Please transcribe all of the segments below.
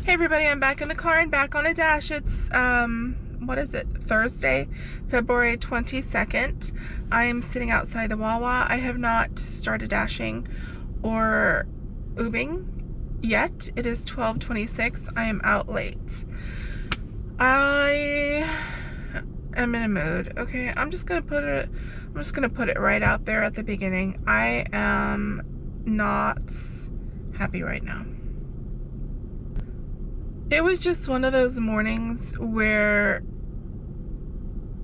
Hey everybody, I'm back in the car and back on a dash. It's, what is it? Thursday, February 22nd. I'm sitting outside the Wawa. I have not started dashing or Ubing yet. It is 12:26. I am out late. I am in a mood. Okay, I'm just gonna put it right out there at the beginning. I am not happy right now. It was just one of those mornings where,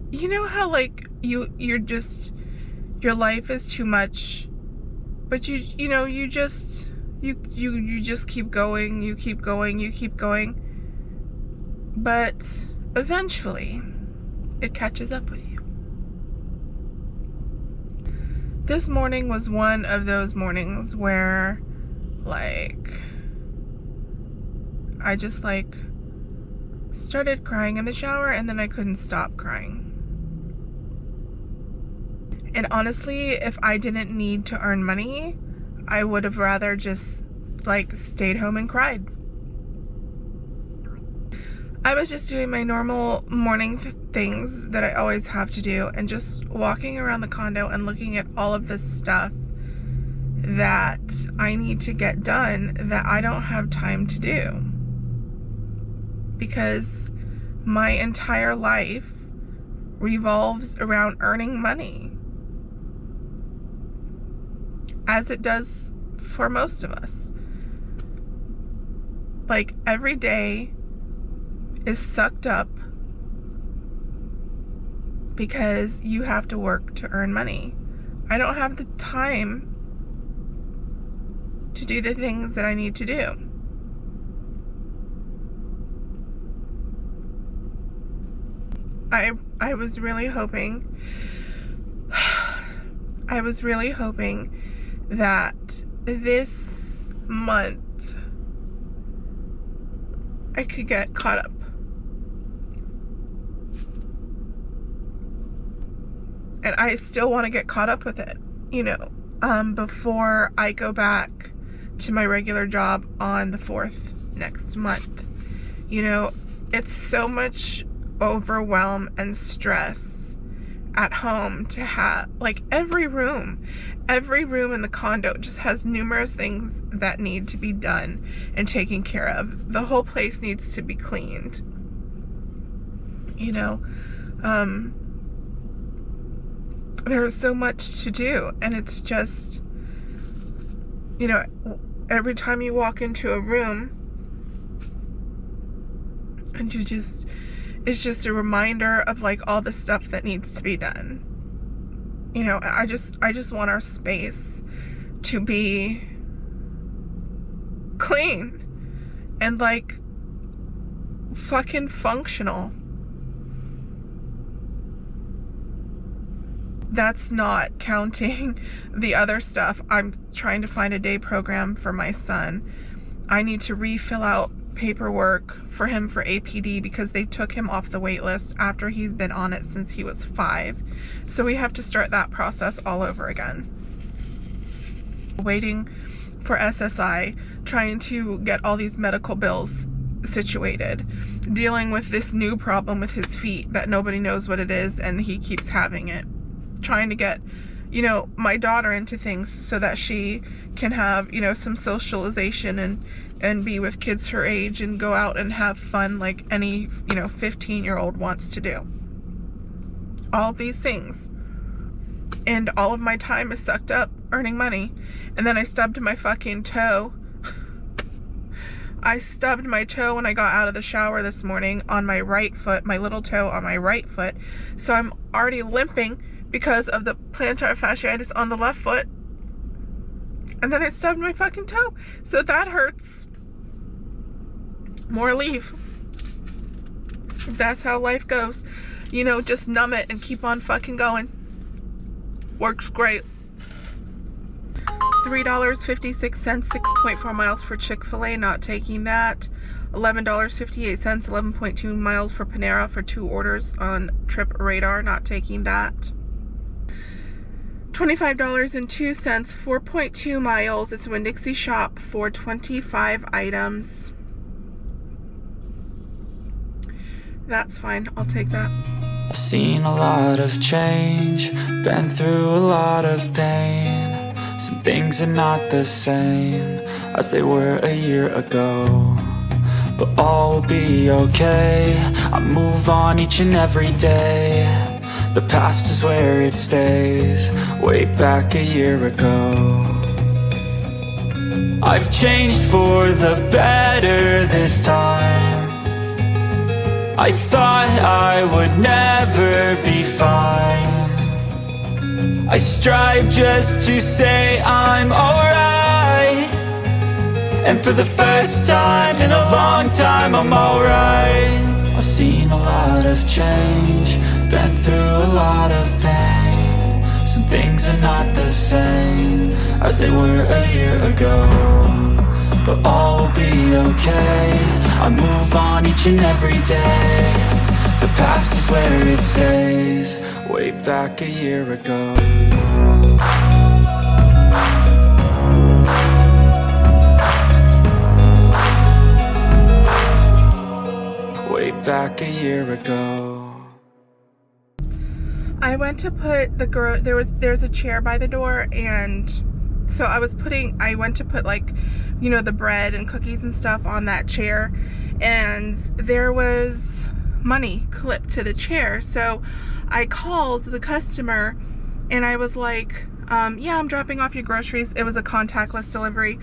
you know how like your life is too much, but you just keep going, you keep going, but eventually it catches up with you. This morning was one of those mornings where like I just like started crying in the shower and then I couldn't stop crying. And honestly, if I didn't need to earn money, I would have rather just like stayed home and cried. I was just doing my normal morning things that I always have to do and just walking around the condo and looking at all of this stuff that I need to get done that I don't have time to do. Because my entire life revolves around earning money, as it does for most of us. Like every day is sucked up because you have to work to earn money. I don't have the time to do the things that I need to do. I was really hoping that this month I could get caught up. And I still want to get caught up with it, before I go back to my regular job on the 4th next month. It's so much overwhelm and stress at home to have, like, every room in the condo just has numerous things that need to be done and taken care of. The whole place needs to be cleaned. There's so much to do, and it's just, every time you walk into a room and it's just a reminder of like all the stuff that needs to be done. I just want our space to be clean and like fucking functional. That's not counting the other stuff. I'm trying to find a day program for my son. I need to refill out paperwork for him for APD because they took him off the wait list after he's been on it since he was 5. So we have to start that process all over again. Waiting for SSI, trying to get all these medical bills situated, dealing with this new problem with his feet that nobody knows what it is and he keeps having it. Trying to get, my daughter into things so that she can have, some socialization and be with kids her age and go out and have fun like any, 15-year-old wants to do. All these things. And all of my time is sucked up earning money. And then I stubbed my fucking toe. I stubbed my toe when I got out of the shower this morning on my right foot, my little toe on my right foot. So I'm already limping because of the plantar fasciitis on the left foot. And then I stubbed my fucking toe. So that hurts. More leave. That's how life goes. Just numb it and keep on fucking going. Works great. $3.56, 6.4 miles for Chick-fil-A, not taking that. $11.58, 11.2 miles for Panera for 2 orders on Trip Radar, not taking that. $25.02, 4.2 miles. It's a Winn-Dixie shop for 25 items. That's fine. I'll take that. I've seen a lot of change, been through a lot of pain. Some things are not the same as they were a year ago, but all will be okay. I move on each and every day. The past is where it stays, way back a year ago. I've changed for the better this time. I thought I would never be fine. I strive just to say I'm alright, and for the first time in a long time I'm alright. I've seen a lot of change, been through a lot of pain. Some things are not the same as they were a year ago, but all will be okay. I move on each and every day. The past is where it stays, way back a year ago. Way back a year ago. I went to put there's a chair by the door, and so I went to put, like, you know, the bread and cookies and stuff on that chair, and there was money clipped to the chair. So I called the customer and I was like, yeah, I'm dropping off your groceries. It was a contactless delivery.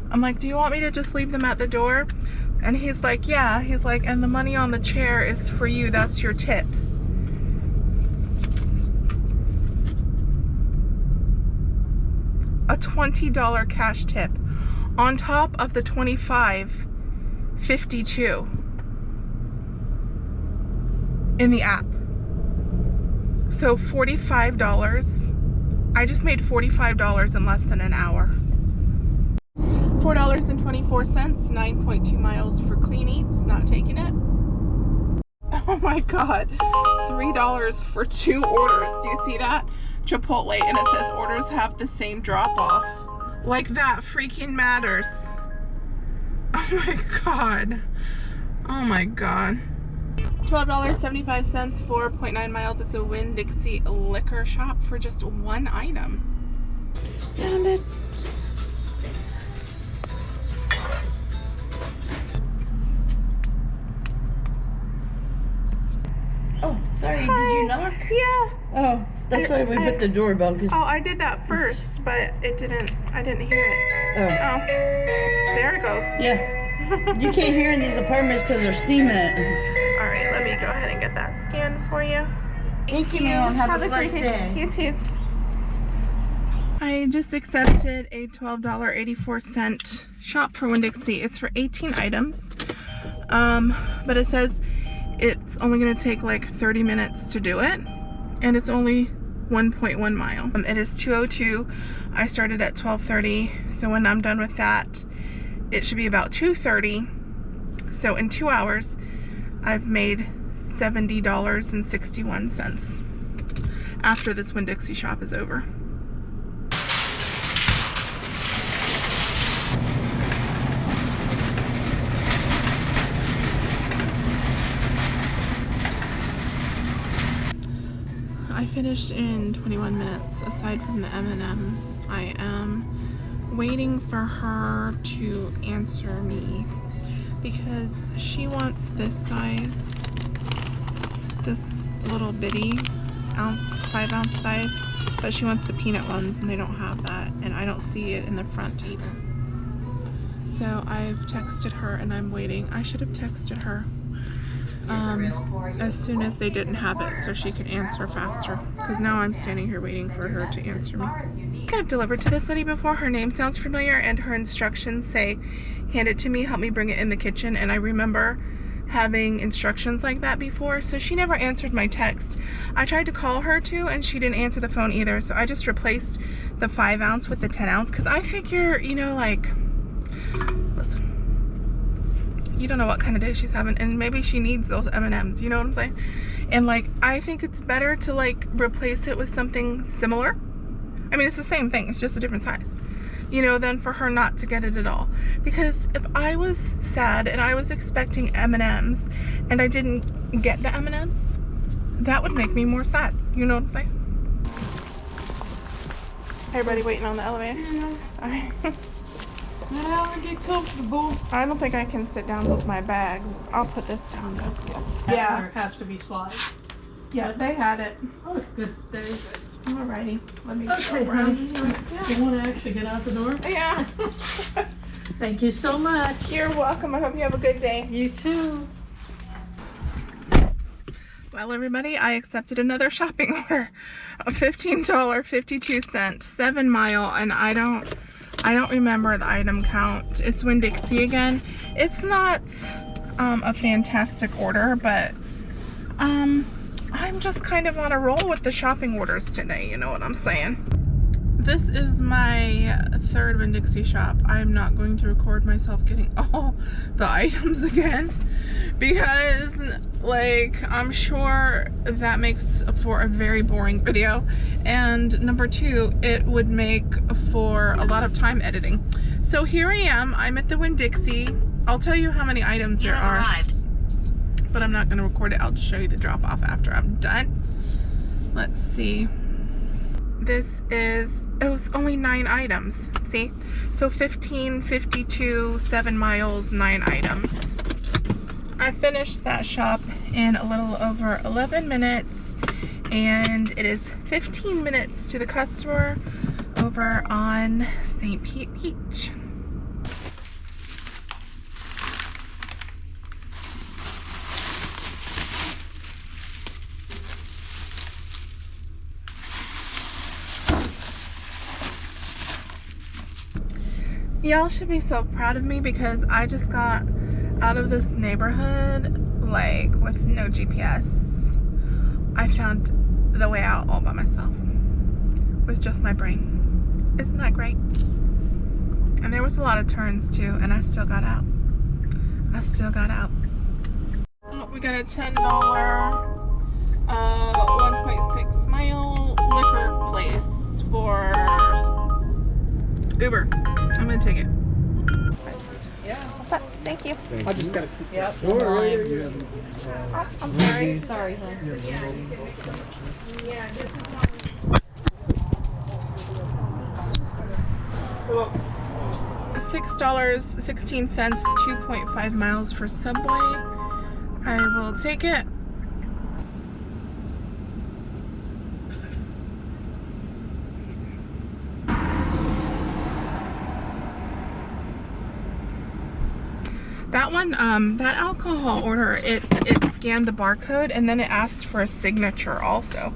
I'm like, do you want me to just leave them at the door? And he's like, yeah. He's like, and the money on the chair is for you. That's your tip. A $20 cash tip on top of the $25.52 in the app. So $45. I just made $45 in less than an hour. $4.24, 9.2 miles for Clean Eats, not taking it. Oh my God, $3 for 2 orders. Do you see that? Chipotle, and it says orders have the same drop off. Like that freaking matters. Oh my God. Oh my God. $12.75, 4.9 miles. It's a Winn-Dixie liquor shop for just one item. Found it. Oh, sorry, Hi. did you knock? Yeah. Oh, that's why we put the doorbell. Cause Oh, I did that first, but I didn't hear it. oh, Oh, there it goes. yeah. You can't hear in these apartments because there's cement. All right, let me go ahead and get that scanned for you. Thank you, ma'am. Have a great blessed day. You too. I just accepted a $12.84 shop for Winn-Dixie. It's for 18 items, but it says it's only going to take like 30 minutes to do it, and it's only 1.1 mile. It is 2:02. I started at 12:30, so when I'm done with that, it should be about 2:30. So in 2 hours, I've made $70.61 after this Winn-Dixie shop is over. I finished in 21 minutes. Aside from the M&Ms, I am waiting for her to answer me because she wants this size, this little bitty 5-ounce size, but she wants the peanut ones and they don't have that, and I don't see it in the front either. So I've texted her and I'm waiting. I should have texted her as soon as they didn't have it so she could answer faster, because now I'm standing here waiting for her to answer me. I've delivered to this city before. Her name sounds familiar and her instructions say, hand it to me, help me bring it in the kitchen, and I remember having instructions like that before, so she never answered my text. I tried to call her too and she didn't answer the phone either, so I just replaced the 5-ounce with the 10-ounce because I figure, you know, like, listen, you don't know what kind of day she's having, and maybe she needs those M&Ms, you know what I'm saying? And like, I think it's better to like replace it with something similar. I mean, it's the same thing, it's just a different size, you know, than for her not to get it at all. Because if I was sad and I was expecting M&Ms and I didn't, get the M&Ms, that would make me more sad. You know what I'm saying? Everybody waiting on the elevator? Yeah. Alright. Sit down and get comfortable. I don't think I can sit down with my bags. I'll put this down though. Yeah. There has to be slides. Yeah, they had it. Oh, good. Very good. Alrighty. Let me Okay, go around honey. here. You want to actually get out the door? Yeah. Thank you so much. You're welcome. I hope you have a good day. You too. Well, everybody, I accepted another shopping order. A $15.52, 7 mile, and I don't remember the item count. It's Winn-Dixie again. It's not a fantastic order, but I'm just kind of on a roll with the shopping orders today, you know what I'm saying? This is my third Winn-Dixie shop. I'm not going to record myself getting all the items again because, like, I'm sure that makes for a very boring video. And number two, it would make for a lot of time editing. So here I am. I'm at the Winn-Dixie. I'll tell you how many items there are. But I'm not going to record it. I'll just show you the drop off after I'm done. Let's see. This is, it was only 9 items. See? So 15, 52, 7 miles, 9 items. I finished that shop in a little over 11 minutes. And it is 15 minutes to the customer over on St. Pete Beach. Y'all should be so proud of me because I just got out of this neighborhood like with no GPS. I found the way out all by myself with just my brain. Isn't that great? And there was a lot of turns too, and I still got out. I still got out. Oh, we got a $10 1.6 mile liquor place for Uber. I'm gonna take it. Yeah. What's up? Thank you. I just got to. Yep. Oh, I'm sorry. Sorry, hon. $6.16, 2.5 miles for Subway. I will take it. That one, that alcohol order, it scanned the barcode and then it asked for a signature also.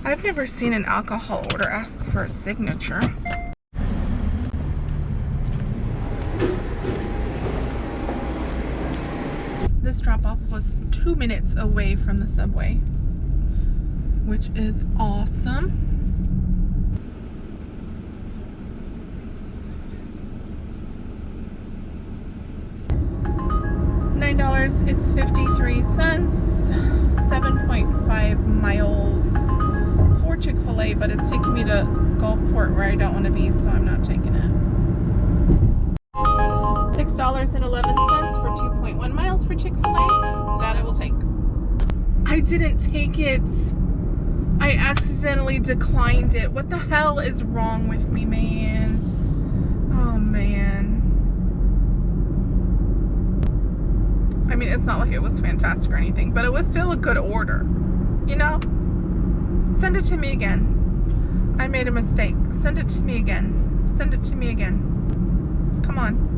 I've never seen an alcohol order ask for a signature. This drop-off was 2 minutes away from the Subway, which is awesome. $9, it's 53 cents, 7.5 miles for Chick-fil-A, but it's taking me to Gulfport where I don't want to be, so I'm not taking it. $6.11 for 2.1 miles for Chick-fil-A, that I will take. I didn't take it. I accidentally declined it. What the hell is wrong with me, man? Oh, man. I mean, it's not like it was fantastic or anything, but it was still a good order. You know? Send it to me again. I made a mistake. Send it to me again. Send it to me again. Come on.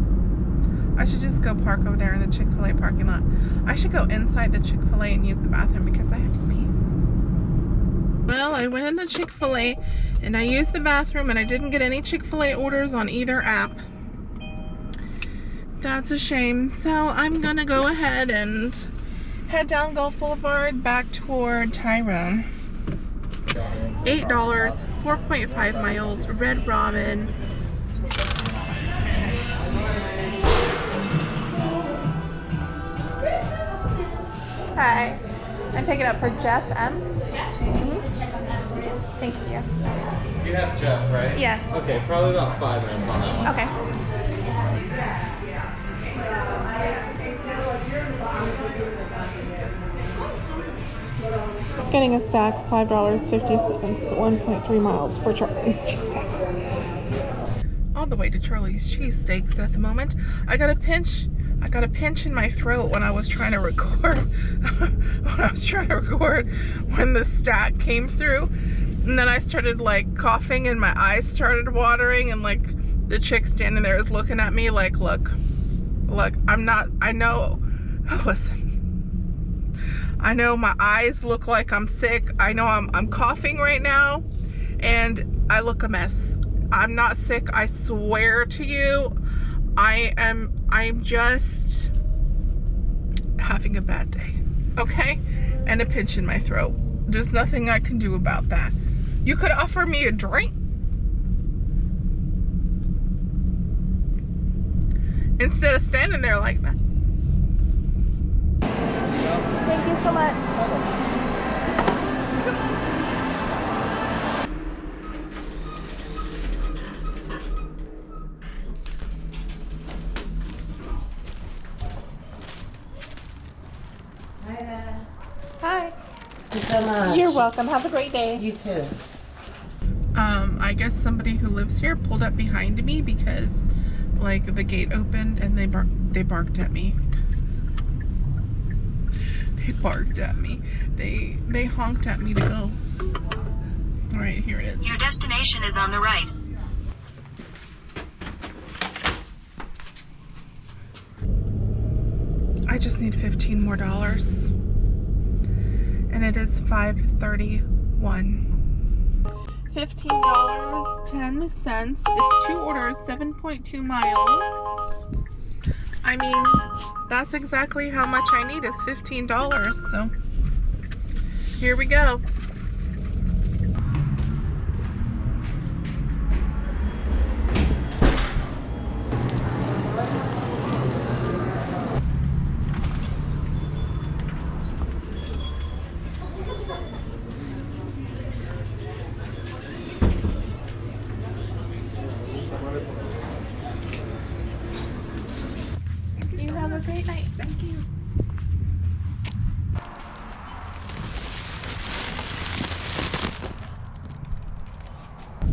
I should just go park over there in the Chick-fil-A parking lot. I should go inside the Chick-fil-A and use the bathroom because I have to pee. Well, I went in the Chick-fil-A and I used the bathroom and I didn't get any Chick-fil-A orders on either app. That's a shame. So I'm gonna go ahead and head down Gulf Boulevard back toward Tyrone. $8, 4.5 miles, Red Robin. Hi. I pick it up for Jeff M. Thank you. You have Jeff, right? Yes. Okay, probably about 5 minutes on that one. Okay. Getting a stack, $5.50, 1.3 miles for Charlie's cheesesteaks. On the way to Charlie's cheesesteaks at the moment. I got a pinch in my throat when I was trying to record. When the stack came through, and then I started like coughing, and my eyes started watering, and like the chick standing there is looking at me like, look, I'm not. I know. Listen. I know my eyes look like I'm sick. I know I'm coughing right now, and I look a mess. I'm not sick, I swear to you. I'm just having a bad day, okay? And a pinch in my throat. There's nothing I can do about that. You could offer me a drink instead of standing there like that. Thank you so much. Hi. Thank you so much. You're welcome. Have a great day. You too. I guess somebody who lives here pulled up behind me because like the gate opened and they barked at me. They barked at me. They honked at me to go. All right, here it is. Your destination is on the right. I just need $15 more. And it is 5:31. $15.10. It's 2 orders, 7.2 miles. I mean, that's exactly how much I need is $15. So here we go. You have a great night. Thank you.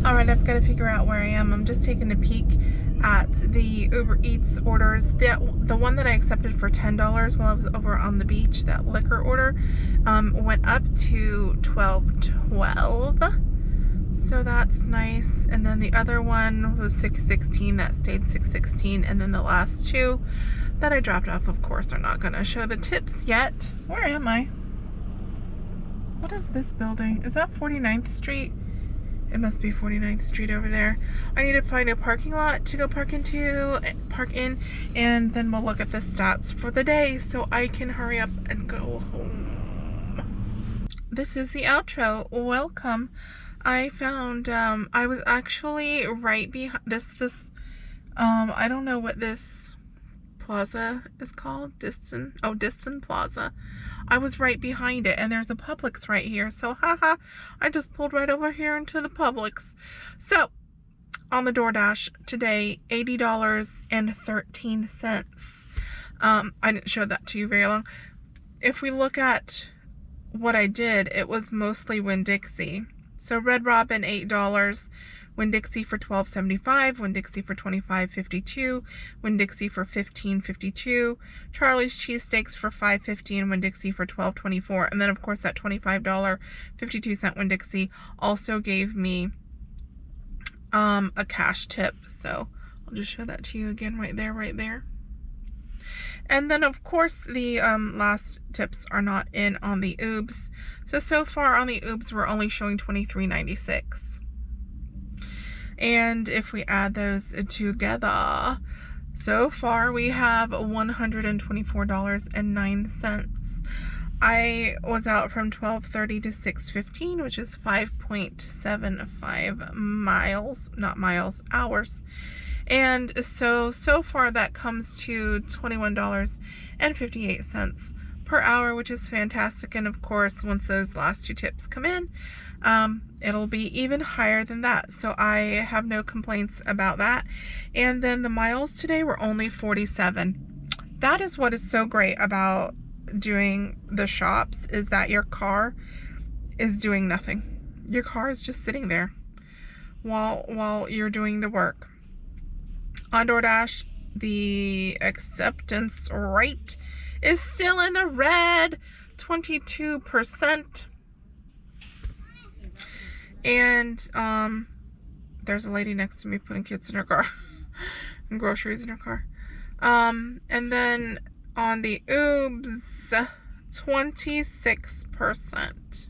Alright, I've got to figure out where I am. I'm just taking a peek at the Uber Eats orders. The one that I accepted for $10 while I was over on the beach, that liquor order, went up to $12.12. So that's nice. And then the other one was $6.16. That stayed $6.16. And then the last two that I dropped off, of course, are not going to show the tips yet. Where am I? What is this building? Is that 49th Street? It must be 49th Street over there. I need to find a parking lot to go park in, and then we'll look at the stats for the day so I can hurry up and go home. This is the outro. Welcome. I found, I was actually right behind this, I don't know what this plaza is called. Diston Plaza. I was right behind it, and there's a Publix right here. So, haha, I just pulled right over here into the Publix. So, on the DoorDash today, $80.13. I didn't show that to you very long. If we look at what I did, it was mostly Winn-Dixie. So, Red Robin, $8. Winn-Dixie for $12.75, Winn-Dixie for $25.52, Winn-Dixie for $15.52, Charlie's cheesesteaks for $5.50, and Winn-Dixie for $12.24. And then, of course, that $25.52 Winn-Dixie also gave me a cash tip. So I'll just show that to you again right there. And then, of course, the last tips are not in on the Oobs. So far on the Oobs, we're only showing $23.96. And if we add those together, so far we have $124.09. I was out from 12:30 to 6:15, which is 5.75 miles, not miles, hours. And so far that comes to $21.58 per hour, which is fantastic. And of course, once those last two tips come in, it'll be even higher than that. So I have no complaints about that. And then the miles today were only 47. That is what is so great about doing the shops, is that your car is doing nothing. Your car is just sitting there while you're doing the work. On DoorDash, the acceptance rate is still in the red, 22%. And there's a lady next to me putting kids in her car and groceries in her car. And then on the Oobs, 26%.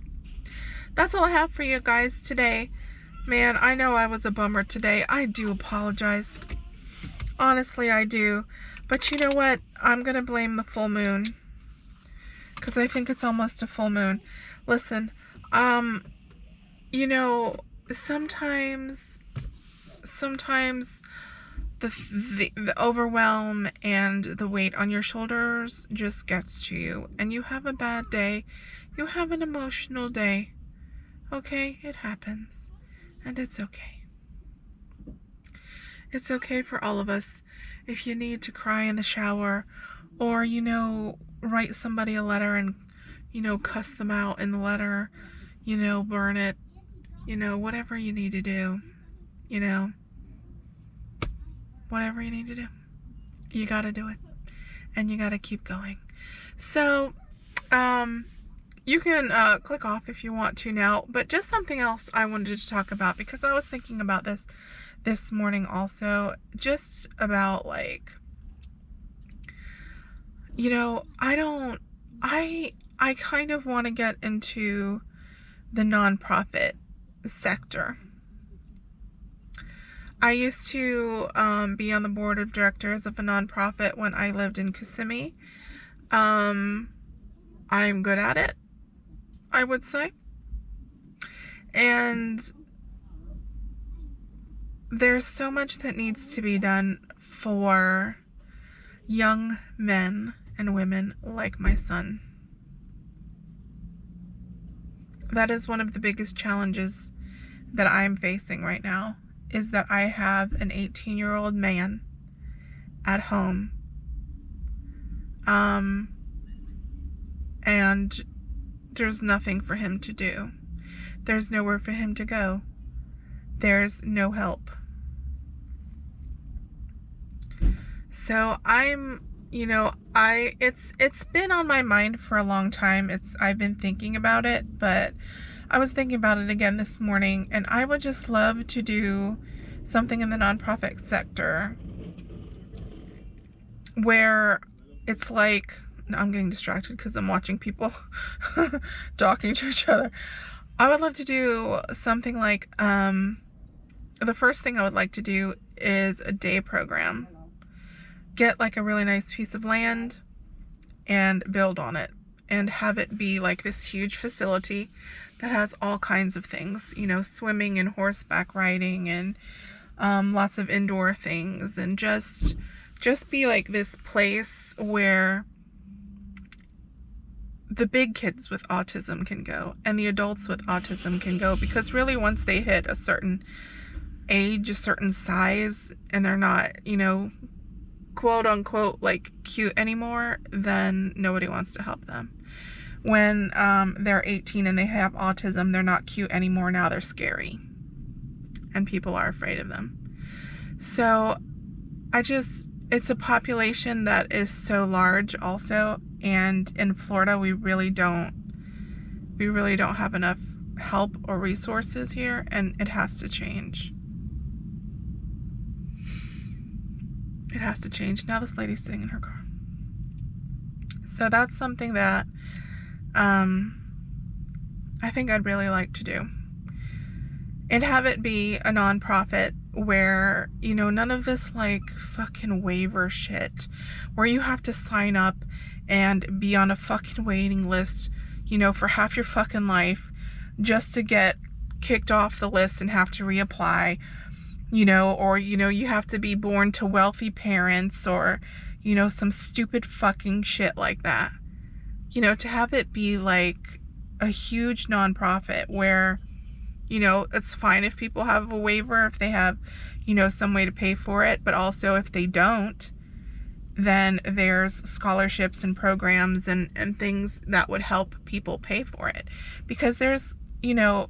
That's all I have for you guys today. Man, I know I was a bummer today. I do apologize. Honestly, I do. But you know what? I'm going to blame the full moon. Because I think it's almost a full moon. Listen, you know, sometimes the overwhelm and the weight on your shoulders just gets to you. And you have a bad day. You have an emotional day. Okay? It happens. And it's okay. It's okay for all of us. If you need to cry in the shower, or, you know, write somebody a letter and, you know, cuss them out in the letter, you know, burn it, you know, whatever you need to do, you know, whatever you need to do, you gotta do it, and you gotta keep going. So, you can click off if you want to now, but just something else I wanted to talk about, because I was thinking about this morning also, just about, like, you know, I kind of want to get into the nonprofit sector. I used to be on the board of directors of a nonprofit when I lived in Kissimmee. I'm good at it, I would say. And there's so much that needs to be done for young men and women like my son. That is one of the biggest challenges that I'm facing right now, is that I have an 18-year-old man at home. And there's nothing for him to do. There's nowhere for him to go. There's no help. So I'm, you know, it's been on my mind for a long time. I've been thinking about it, but I was thinking about it again this morning, and I would just love to do something in the nonprofit sector where it's like, I'm getting distracted because I'm watching people talking to each other. I would love to do something like, the first thing I would like to do is a day program. Get like a really nice piece of land and build on it, and have it be like this huge facility that has all kinds of things, you know, swimming and horseback riding and lots of indoor things, and just be like this place where the big kids with autism can go and the adults with autism can go, because really once they hit a certain age, a certain size, and they're not, you know, quote unquote like cute anymore, then nobody wants to help them. When they're 18 and they have autism, they're not cute anymore. Now they're scary and people are afraid of them. So it's a population that is so large also, and in Florida we really don't have enough help or resources here, and it has to change. It has to change. Now this lady's sitting in her car. So that's something that I think I'd really like to do, and have it be a nonprofit where, you know, none of this like fucking waiver shit where you have to sign up and be on a fucking waiting list, you know, for half your fucking life just to get kicked off the list and have to reapply, you know, or, you know, you have to be born to wealthy parents, or, you know, some stupid fucking shit like that. You know, to have it be like a huge nonprofit where, you know, it's fine if people have a waiver, if they have, you know, some way to pay for it, but also if they don't, then there's scholarships and programs and things that would help people pay for it. Because there's, you know,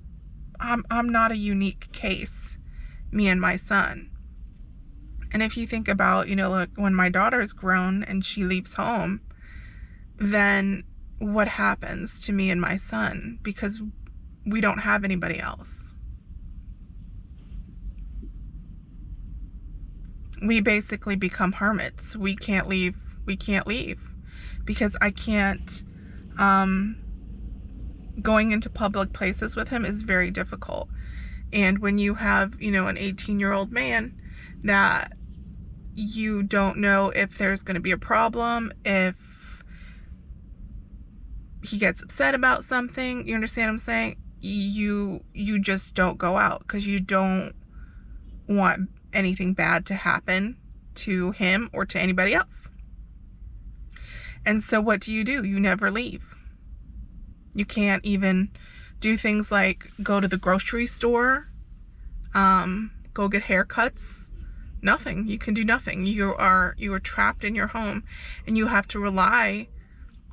I'm not a unique case, me and my son. And if you think about, you know, like when my daughter's grown and she leaves home, then what happens to me and my son? Because we don't have anybody else. We basically become hermits. We can't leave because I can't, going into public places with him is very difficult. And when you have, you know, an 18-year-old man that you don't know if there's going to be a problem, if he gets upset about something, you understand what I'm saying? You just don't go out because you don't want anything bad to happen to him or to anybody else. And so what do? You never leave. You can't even do things like go to the grocery store, go get haircuts. Nothing. You can do nothing. You are trapped in your home, and you have to rely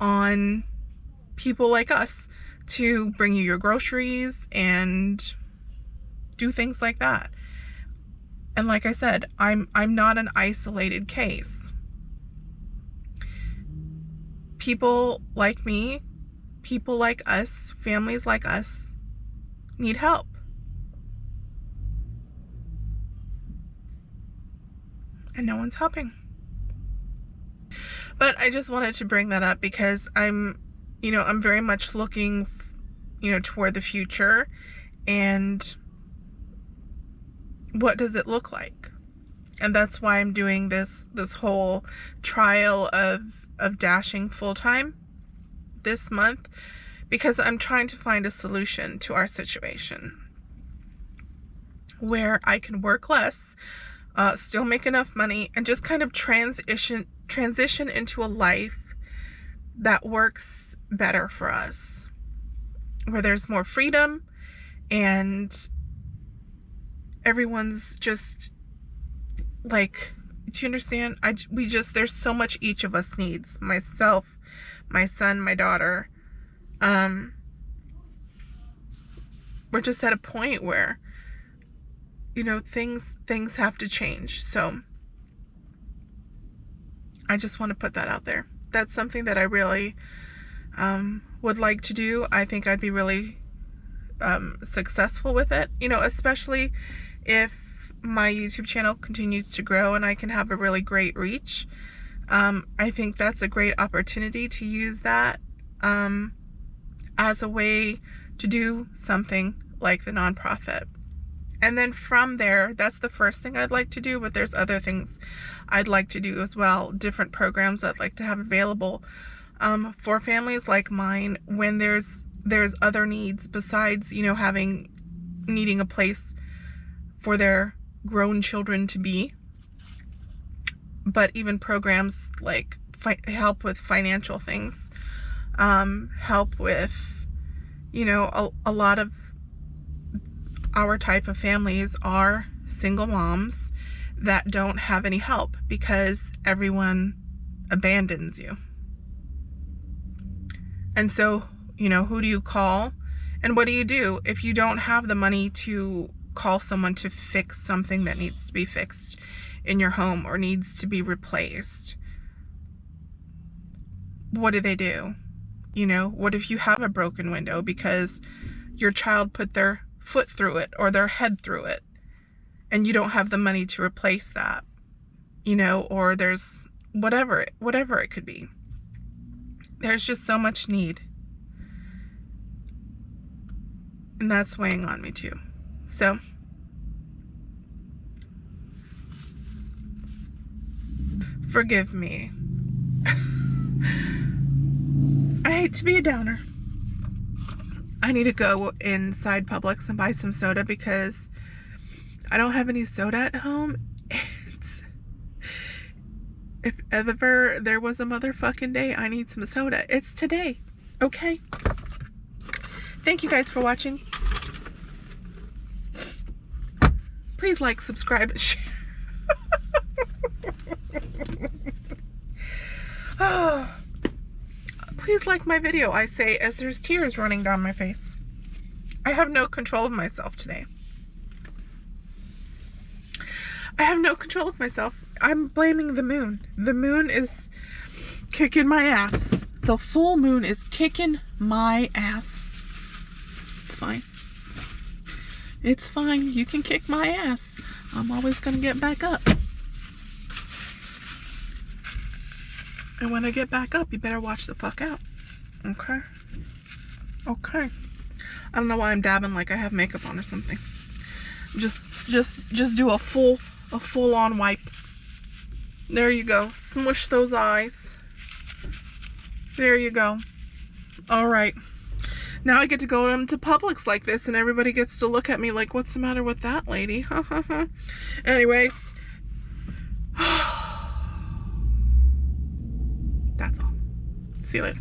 on people like us to bring you your groceries and do things like that. And like I said, I'm not an isolated case. People like me, people like us, families like us need help. And no one's helping. But I just wanted to bring that up because I'm very much looking, you know, toward the future, and what does it look like? And that's why I'm doing this whole trial of dashing full-time this month, because I'm trying to find a solution to our situation where I can work less, still make enough money, and just kind of transition into a life that works better for us, where there's more freedom and everyone's just like, do you understand? There's so much each of us needs. Myself, my son, my daughter. We're just at a point where, you know, things have to change. So I just want to put that out there. That's something that I really would like to do. I think I'd be really successful with it, you know, especially if my YouTube channel continues to grow and I can have a really great reach. I think that's a great opportunity to use that as a way to do something like the nonprofit. And then from there, that's the first thing I'd like to do, but there's other things I'd like to do as well, different programs I'd like to have available for families like mine when there's other needs besides, you know, needing a place for their grown children to be, but even programs like help with financial things, help with, you know, a lot of our type of families are single moms that don't have any help because everyone abandons you. And so, you know, who do you call? And what do you do if you don't have the money to call someone to fix something that needs to be fixed in your home or needs to be replaced? What do? You know, what if you have a broken window because your child put their foot through it or their head through it and you don't have the money to replace that, you know, or there's whatever it could be. There's just so much need. And that's weighing on me too. So forgive me. I hate to be a downer. I need to go inside Publix and buy some soda because I don't have any soda at home. If ever there was a motherfucking day I need some soda, it's today. Okay? Thank you guys for watching. Please like, subscribe, and share. Please like my video, I say, as there's tears running down my face. I have no control of myself today. I have no control of myself. I'm blaming the moon. The moon is kicking my ass. The full moon is kicking my ass. It's fine. It's fine. You can kick my ass. I'm always gonna get back up. And when I get back up, you better watch the fuck out. Okay? Okay. I don't know why I'm dabbing like I have makeup on or something. Just do a full-on wipe. There you go. Smush those eyes. There you go. All right. Now I get to go into Publix like this, and everybody gets to look at me like, what's the matter with that lady? Anyways. That's all. See you later.